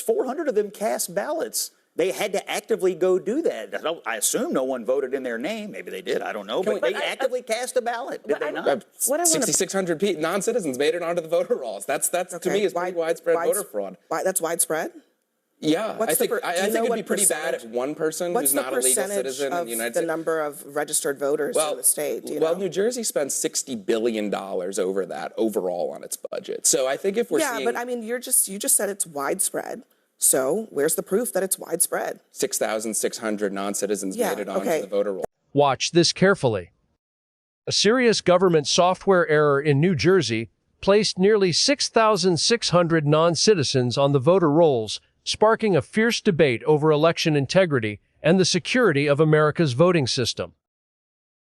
400 of them cast ballots. They had to actively go do that. I assume no one voted in their name. Maybe they did. I don't know. But they actively cast a ballot. Did they not? 6,600 non-citizens made it onto the voter rolls. That's to me is pretty widespread voter fraud. That's widespread? Yeah, I think it'd be pretty bad if one person who's not a legal citizen in the United States. What's the number of registered voters in the state? Do you know? New Jersey spends $60 billion over that overall on its budget. So I think if we're seeing... Yeah, but I mean, you just said it's widespread. So where's the proof that it's widespread? 6,600 non-citizens made it onto the voter roll. Watch this carefully. A serious government software error in New Jersey placed nearly 6,600 non-citizens on the voter rolls, sparking a fierce debate over election integrity and the security of America's voting system.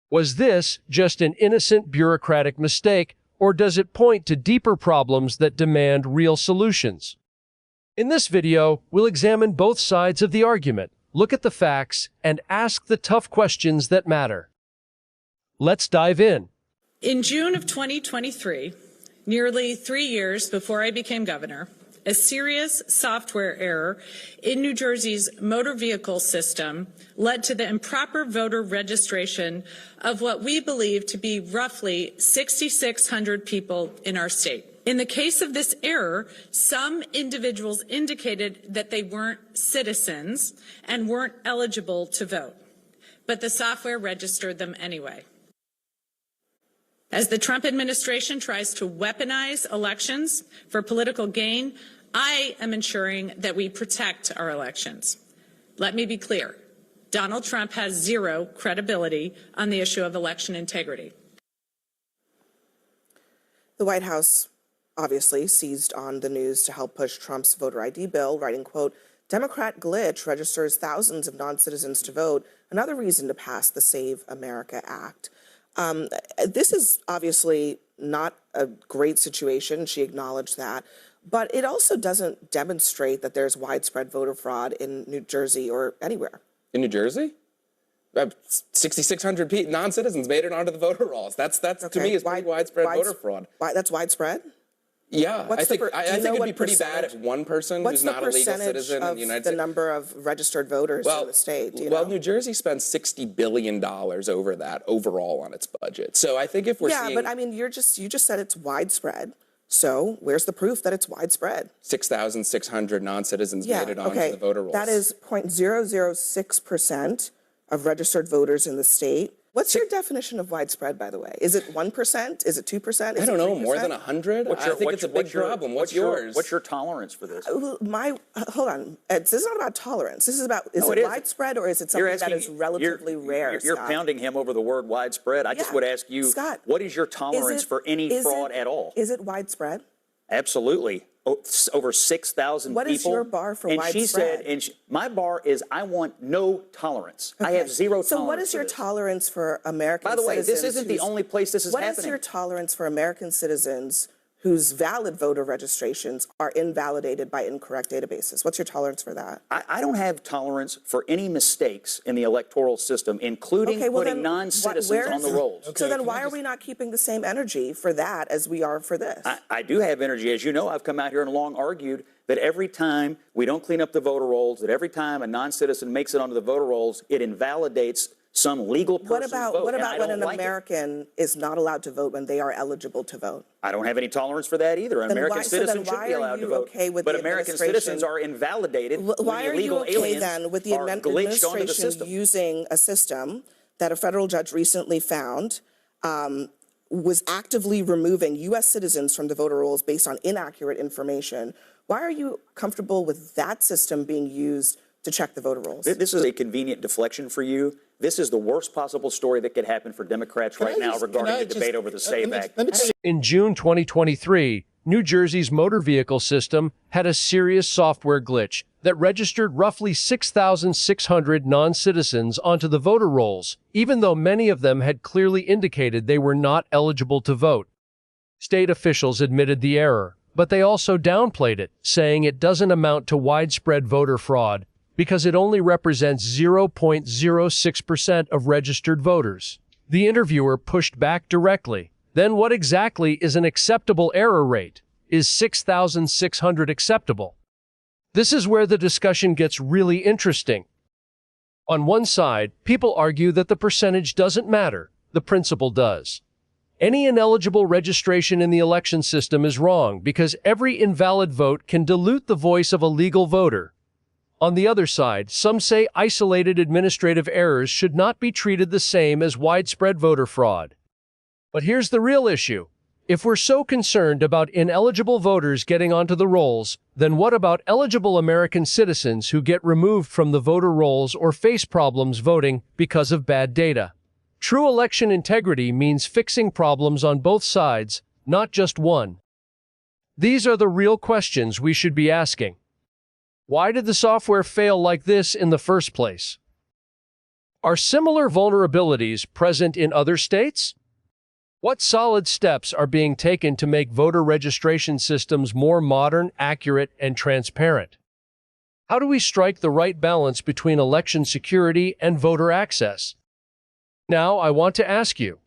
Was this just an innocent bureaucratic mistake, or does it point to deeper problems that demand real solutions? In this video, we'll examine both sides of the argument, look at the facts, and ask the tough questions that matter. Let's dive in. In June of 2023, nearly 3 years before I became governor, a serious software error in New Jersey's motor vehicle system led to the improper voter registration of what we believe to be roughly 6,600 people in our state. In the case of this error, some individuals indicated that they weren't citizens and weren't eligible to vote, but the software registered them anyway. As the Trump administration tries to weaponize elections for political gain, I am ensuring that we protect our elections. Let me be clear. Donald Trump has zero credibility on the issue of election integrity. The White House obviously seized on the news to help push Trump's voter ID bill, writing, quote, "Democrat glitch registers thousands of non-citizens to vote, another reason to pass the Save America Act." This is obviously not a great situation. She acknowledged that. But it also doesn't demonstrate that there's widespread voter fraud in New Jersey or anywhere. In New Jersey? 6,600 non-citizens made it onto the voter rolls. That's to me is pretty widespread voter fraud. That's widespread? Yeah, I think it'd be pretty bad if one person who's not a legal citizen in the United States. What's the number of registered voters in the state? Do you know? New Jersey spends $60 billion over that overall on its budget. So I think if we're seeing... Yeah, but I mean, you just said it's widespread. So where's the proof that it's widespread? 6,600 non-citizens made it onto the voter rolls. That is 0.006% of registered voters in the state. What's your definition of widespread, by the way? Is it 1%? Is it 2%? I don't know, more than 100? I think it's a big problem. What's yours? What's your tolerance for this? Hold on. This is not about tolerance. This is about, is it widespread or is it something that is relatively rare, You're pounding him over the word widespread. I just would ask you, Scott, what is your tolerance for any fraud at all? Is it widespread? Absolutely. Over 6,000 people. What is your bar for widespread? She said, my bar is I want no tolerance. Okay. I have zero tolerance. So what is your tolerance for American citizens? By the way, this isn't the only place this is happening. What is your tolerance for American citizens whose valid voter registrations are invalidated by incorrect databases? What's your tolerance for that? I don't have tolerance for any mistakes in the electoral system, including putting non-citizens on the rolls. So then why are we not keeping the same energy for that as we are for this? I do have energy. As you know, I've come out here and long argued that every time we don't clean up the voter rolls, that every time a non-citizen makes it onto the voter rolls, it invalidates some legal person's vote. What about when an American is not allowed to vote when they are eligible to vote? I don't have any tolerance for that either. An American citizen should be allowed to vote. But American citizens are invalidated when illegal aliens then with the administration using a system that a federal judge recently found was actively removing U.S. citizens from the voter rolls based on inaccurate information? Why are you comfortable with that system being used to check the voter rolls? This is a convenient deflection for you. This is the worst possible story that could happen for Democrats now regarding the debate over the SAVE Act. In June 2023, New Jersey's motor vehicle system had a serious software glitch that registered roughly 6,600 non-citizens onto the voter rolls, even though many of them had clearly indicated they were not eligible to vote. State officials admitted the error, but they also downplayed it, saying it doesn't amount to widespread voter fraud because it only represents 0.06% of registered voters. The interviewer pushed back directly. Then what exactly is an acceptable error rate? Is 6,600 acceptable? This is where the discussion gets really interesting. On one side, people argue that the percentage doesn't matter, the principle does. Any ineligible registration in the election system is wrong because every invalid vote can dilute the voice of a legal voter. On the other side, some say isolated administrative errors should not be treated the same as widespread voter fraud. But here's the real issue. If we're so concerned about ineligible voters getting onto the rolls, then what about eligible American citizens who get removed from the voter rolls or face problems voting because of bad data? True election integrity means fixing problems on both sides, not just one. These are the real questions we should be asking. Why did the software fail like this in the first place? Are similar vulnerabilities present in other states? What solid steps are being taken to make voter registration systems more modern, accurate, and transparent? How do we strike the right balance between election security and voter access? Now, I want to ask you,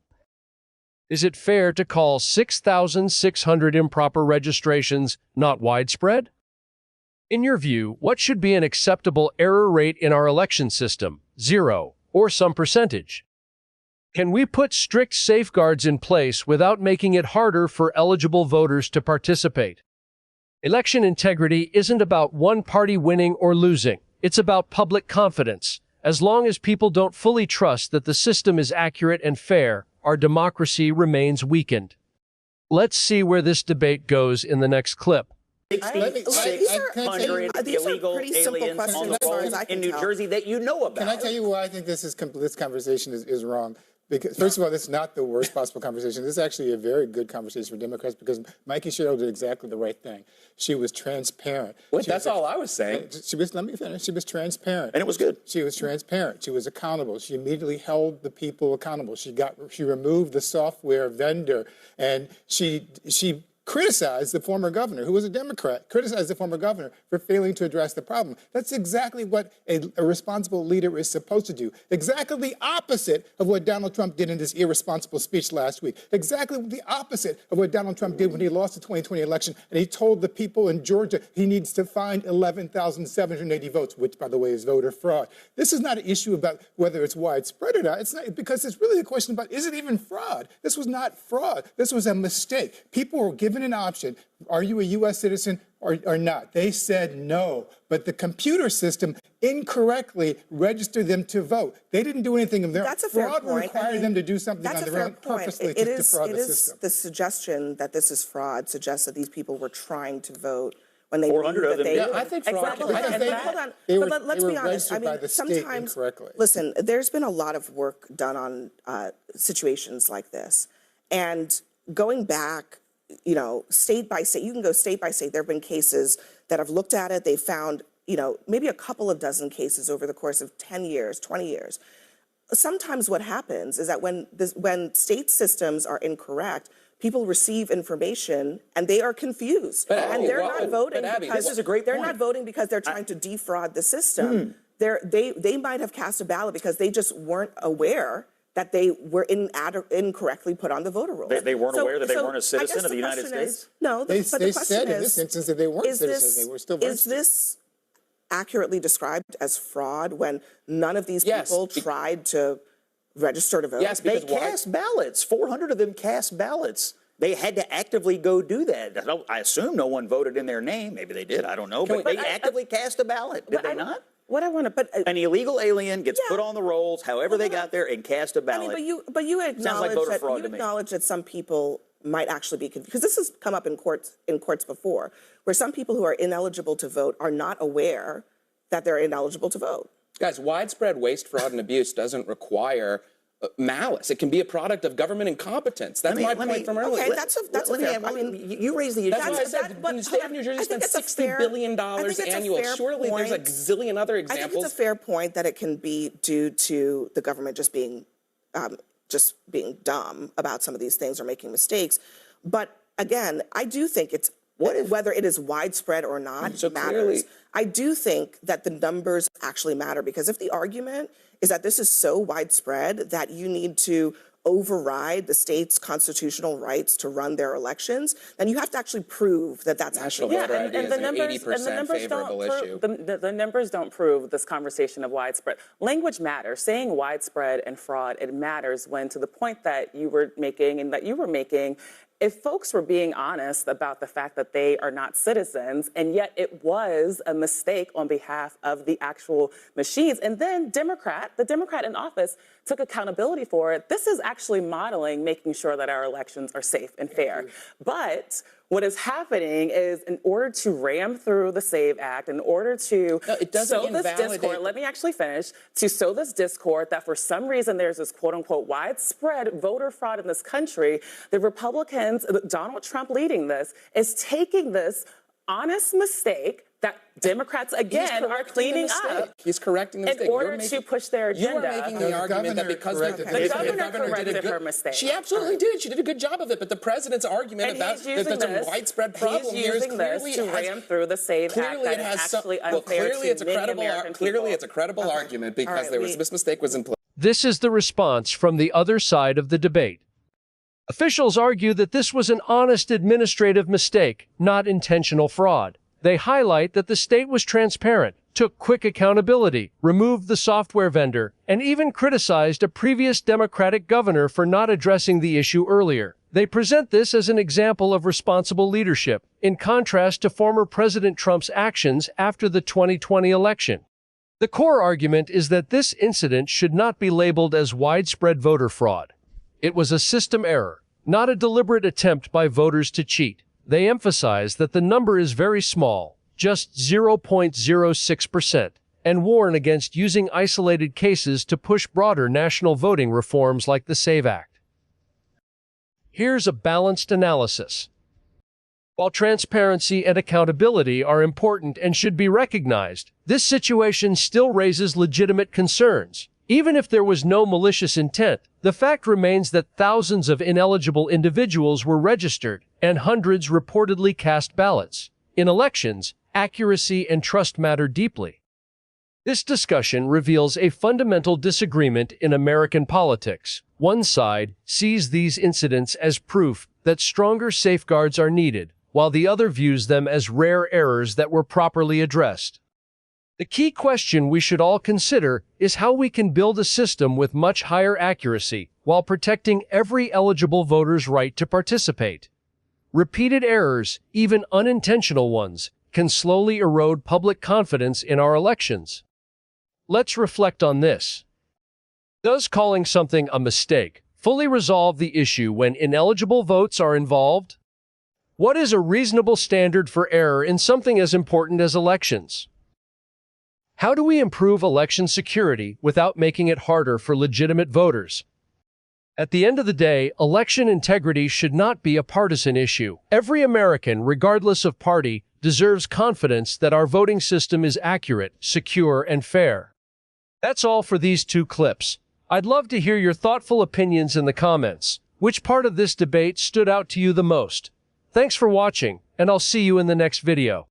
is it fair to call 6,600 improper registrations not widespread? In your view, what should be an acceptable error rate in our election system, 0, or some percentage? Can we put strict safeguards in place without making it harder for eligible voters to participate? Election integrity isn't about one party winning or losing. It's about public confidence. As long as people don't fully trust that the system is accurate and fair, our democracy remains weakened. Let's see where this debate goes in the next clip. 6,600 illegal pretty simple aliens on questions the as far rolls as I can in New tell. Jersey that you know about. Can I tell you why I think this conversation is wrong? Because, first of all, this is not the worst possible conversation. This is actually a very good conversation for Democrats because Mikey Sherrill did exactly the right thing. She was transparent. Wait, that's all I was saying. Let me finish. She was transparent. And it was good. She was transparent. She was accountable. She immediately held the people accountable. She removed the software vendor, and she criticized the former governor, who was a Democrat, criticized the former governor for failing to address the problem. That's exactly what a responsible leader is supposed to do. Exactly the opposite of what Donald Trump did in this irresponsible speech last week. Exactly the opposite of what Donald Trump did when he lost the 2020 election and he told the people in Georgia he needs to find 11,780 votes, which, by the way, is voter fraud. This is not an issue about whether it's widespread or not. It's not, because it's really a question about, is it even fraud? This was not fraud. This was a mistake. People were given an option. Are you a U.S. citizen or not? They said no. But the computer system incorrectly registered them to vote. They didn't do anything of their own. That's a fair Fraud point. required them to do something on their own purposely to defraud the It is system. the suggestion that this is fraud suggests that these people were trying to vote when they 400 knew of that them they did. Yeah, I think fraud. Exactly. Hold on. They But were- let's they be were honest. I registered by mean, the state sometimes, incorrectly. listen, there's been a lot of work done on situations like this. And going back, you know, state by state, you can go state by state. There have been cases that have looked at it. They found, you know, maybe a couple of dozen cases over the course of 10 years, 20 years. Sometimes what happens is that when state systems are incorrect, people receive information and they are confused, and they're not voting because this is a great they're point. not voting because they're trying to defraud the system. They might have cast a ballot because they just weren't aware that they were incorrectly put on the voter roll. They weren't aware that they weren't a citizen of the United States? No, They but the question said in is, this instance that they weren't citizens. They were still is registered. this accurately described as fraud when none of these people tried to register to vote? Yes, They because cast ballots. 400 of them cast ballots. They had to actively go do that. I assume no one voted in their name. Maybe they did. I don't know. But they actively cast a ballot. Did they not? What I want to, but An illegal alien gets put on the rolls, however they got there, and cast a I ballot. mean, but you acknowledge voter that fraud to me. some people might actually be confused, because this has come up in courts before, where some people who are ineligible to vote are not aware that they're ineligible to vote. Guys, widespread waste, fraud, and abuse doesn't require malice. It can be a product of government incompetence. That's my point from earlier. Okay, that's a fair. I mean, you raised the issue. That's why I said the state of New Jersey spends $60 billion annually. Surely there's a gazillion other I think examples. it's a fair point that it can be due to the government just being dumb about some of these things or making mistakes. But again, I do think it's whether it is widespread or not So matters. clearly- I do think that the numbers actually matter, because if the argument is that this is so widespread that you need to override the state's constitutional rights to run their elections, then you have to actually prove that that's National actually voter ID is an 80% favorable issue. The numbers don't prove this conversation of widespread. Language matters. Saying widespread and fraud, it matters when, to the point that you were making and that you were making, if folks were being honest about the fact that they are not citizens, and yet it was a mistake on behalf of the actual machines, and then the Democrat in office took accountability for it, this is actually modeling making sure that our elections are safe and fair. But what is happening is, in order to ram through the SAVE Act, in order to sow this discord, let me actually finish, to sow this discord that for some reason there's this quote unquote widespread voter fraud in this country, the Republicans, Donald Trump leading this, is taking this honest mistake that Democrats, again, are cleaning up. He's correcting the mistake. In order to push their agenda. You are making the argument that because the governor corrected her mistake. She absolutely did. She did a good job of it. But the president's argument about that that's a widespread problem here is clearly to ram through the SAVE Act that is actually unfair to many American people. Clearly, it's a credible argument because this mistake was in place. This is the response from the other side of the debate. Officials argue that this was an honest administrative mistake, not intentional fraud. They highlight that the state was transparent, took quick accountability, removed the software vendor, and even criticized a previous Democratic governor for not addressing the issue earlier. They present this as an example of responsible leadership, in contrast to former President Trump's actions after the 2020 election. The core argument is that this incident should not be labeled as widespread voter fraud. It was a system error, not a deliberate attempt by voters to cheat. They emphasize that the number is very small, just 0.06%, and warn against using isolated cases to push broader national voting reforms like the SAVE Act. Here's a balanced analysis. While transparency and accountability are important and should be recognized, this situation still raises legitimate concerns. Even if there was no malicious intent, the fact remains that thousands of ineligible individuals were registered and hundreds reportedly cast ballots. In elections, accuracy and trust matter deeply. This discussion reveals a fundamental disagreement in American politics. One side sees these incidents as proof that stronger safeguards are needed, while the other views them as rare errors that were properly addressed. The key question we should all consider is how we can build a system with much higher accuracy while protecting every eligible voter's right to participate. Repeated errors, even unintentional ones, can slowly erode public confidence in our elections. Let's reflect on this. Does calling something a mistake fully resolve the issue when ineligible votes are involved? What is a reasonable standard for error in something as important as elections? How do we improve election security without making it harder for legitimate voters? At the end of the day, election integrity should not be a partisan issue. Every American, regardless of party, deserves confidence that our voting system is accurate, secure, and fair. That's all for these 2 clips. I'd love to hear your thoughtful opinions in the comments. Which part of this debate stood out to you the most? Thanks for watching, and I'll see you in the next video.